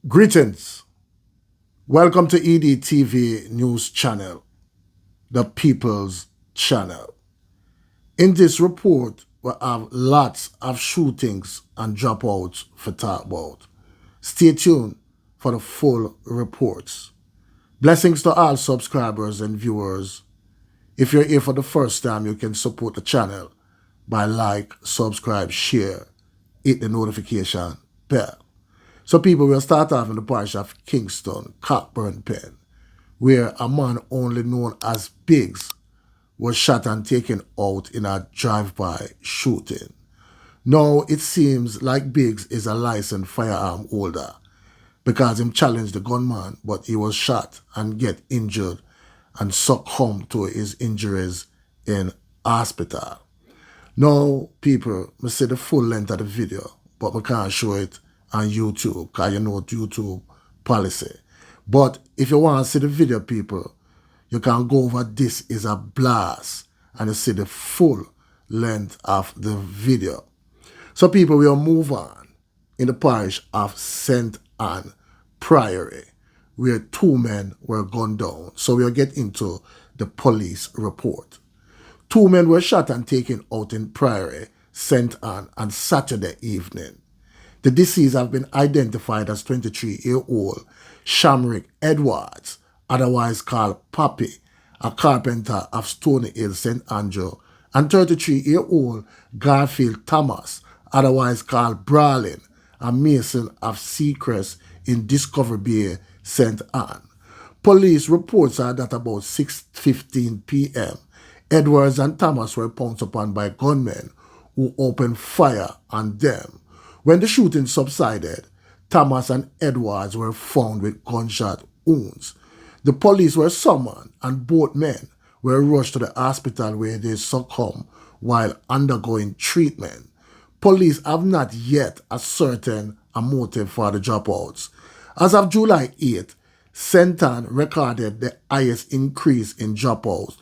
Greetings. Welcome to EDTV News Channel, the People's Channel. In this report, we have lots of shootings and dropouts for talk about. Stay tuned for the full reports. Blessings to all subscribers and viewers. If you're here for the first time, you can support the channel by like, subscribe, share, hit the notification bell. So people will start off in the parish of Kingston, Cockburn Pen, where a man only known as Biggs was shot and taken out in a drive-by shooting. Now it seems like Biggs is a licensed firearm holder because he challenged the gunman, but he was shot and get injured and succumbed to his injuries in hospital. Now people, I see the full length of the video, but I can't show it on YouTube, because you know YouTube policy. But if you want to see the video, people, you can go over This Is a Blast and you see the full length of the video. So people, we'll move on in the parish of St. Anne, Priory, where 2 men were gunned down. So we'll get into the police report. 2 men were shot and taken out in Priory, St. Anne on Saturday evening. The deceased have been identified as 23-year-old Shamrick Edwards, otherwise called Pappy, a carpenter of Stony Hill, St. Andrew, and 33-year-old Garfield Thomas, otherwise called Brawlin, a mason of Seacrest in Discovery Bay, St. Anne. Police reports are that about 6:15 p.m., Edwards and Thomas were pounced upon by gunmen who opened fire on them. When the shooting subsided, Thomas and Edwards were found with gunshot wounds. The police were summoned and both men were rushed to the hospital where they succumbed while undergoing treatment. Police have not yet ascertained a motive for the dropouts. As of July 8th, St. Anne recorded the highest increase in dropouts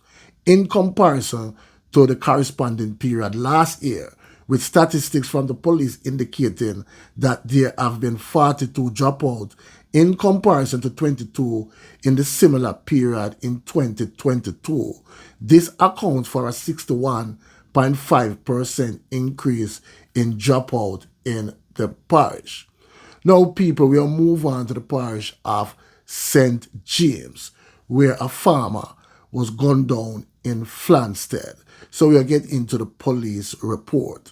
in comparison to the corresponding period last year, with statistics from the police indicating that there have been 42 dropouts in comparison to 22 in the similar period in 2022. This accounts for a 61.5% increase in dropout in the parish. Now, people, we'll move on to the parish of St. James, where a farmer was gunned down in Flanstead. So we'll get into the police report.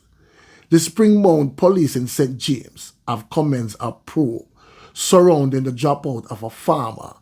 The Springmount Police in St. James have commenced a probe surrounding the dropout of a farmer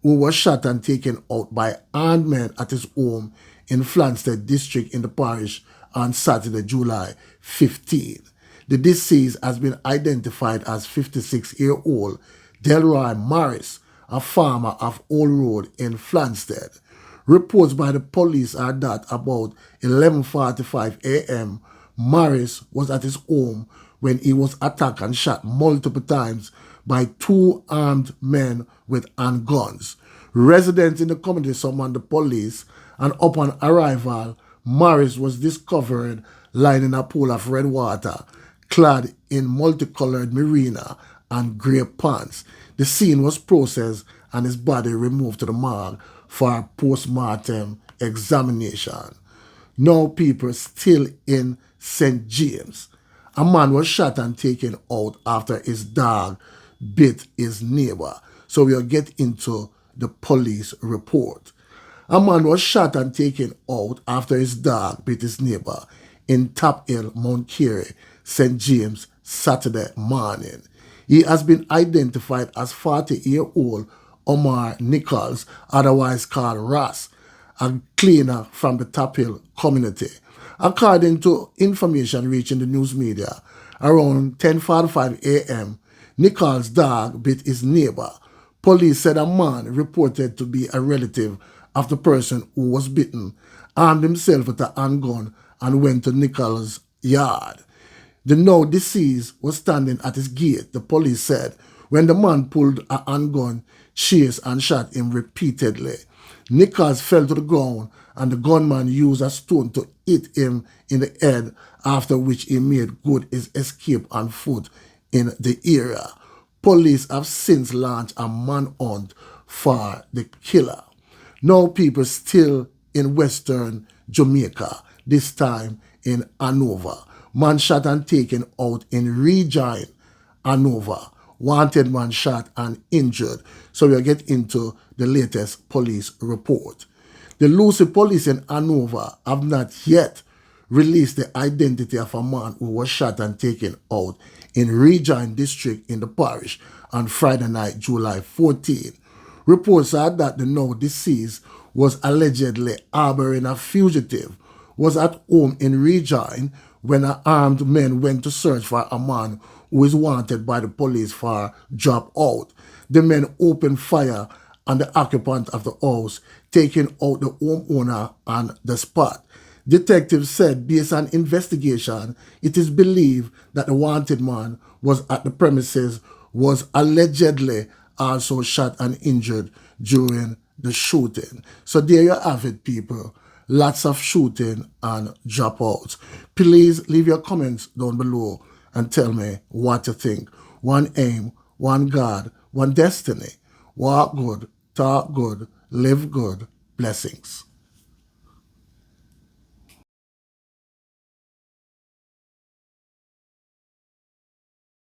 who was shot and taken out by armed men at his home in Flanstead district in the parish on Saturday, July 15. The deceased has been identified as 56-year-old Delroy Morris, a farmer of Old Road in Flanstead. Reports by the police are that about 11:45 a.m., Morris was at his home when he was attacked and shot multiple times by 2 armed men with handguns. Residents in the community summoned the police, and upon arrival, Morris was discovered lying in a pool of red water, clad in multicolored merino and grey pants. The scene was processed and his body removed to the morgue for a post-mortem examination. Now people, still in St. James, a man was shot and taken out after his dog bit his neighbor. So we'll get into the police report. A man was shot and taken out after his dog bit his neighbor in Top Hill, Mount Carey, St. James, Saturday morning. He has been identified as 40-year-old Omar Nichols, otherwise called Ross, a cleaner from the Top Hill community. According to information reaching the news media, around 10:45 a.m., Nichols' dog bit his neighbor. Police said a man reported to be a relative of the person who was bitten armed himself with a handgun and went to Nichols' yard. The now deceased was standing at his gate, the police said, when the man pulled a handgun, chased and shot him repeatedly. Nichols fell to the ground and the gunman used a stone to hit him in the head, after which he made good his escape on foot in the area. Police have since launched a manhunt for the killer. Now people still in western Jamaica, this time in Hanover. Man shot and taken out in Regina, Hanover. Wanted man shot and injured. So we'll get into the latest police report. The Lucy police in Hanover have not yet released the identity of a man who was shot and taken out in Regina district in the parish on Friday night, July 14. Reports are that the now deceased was allegedly harboring a fugitive, was at home in Regina when armed men went to search for a man who is wanted by the police for drop out. The men opened fire on the occupant of the house, taking out the homeowner on the spot. Detectives said based on investigation, it is believed that the wanted man was at the premises, was allegedly also shot and injured during the shooting. So there you have it, people. Lots of shooting and dropouts. Please leave your comments down below and tell me what you think. One aim, one God, one destiny. Walk good, talk good, live good. Blessings.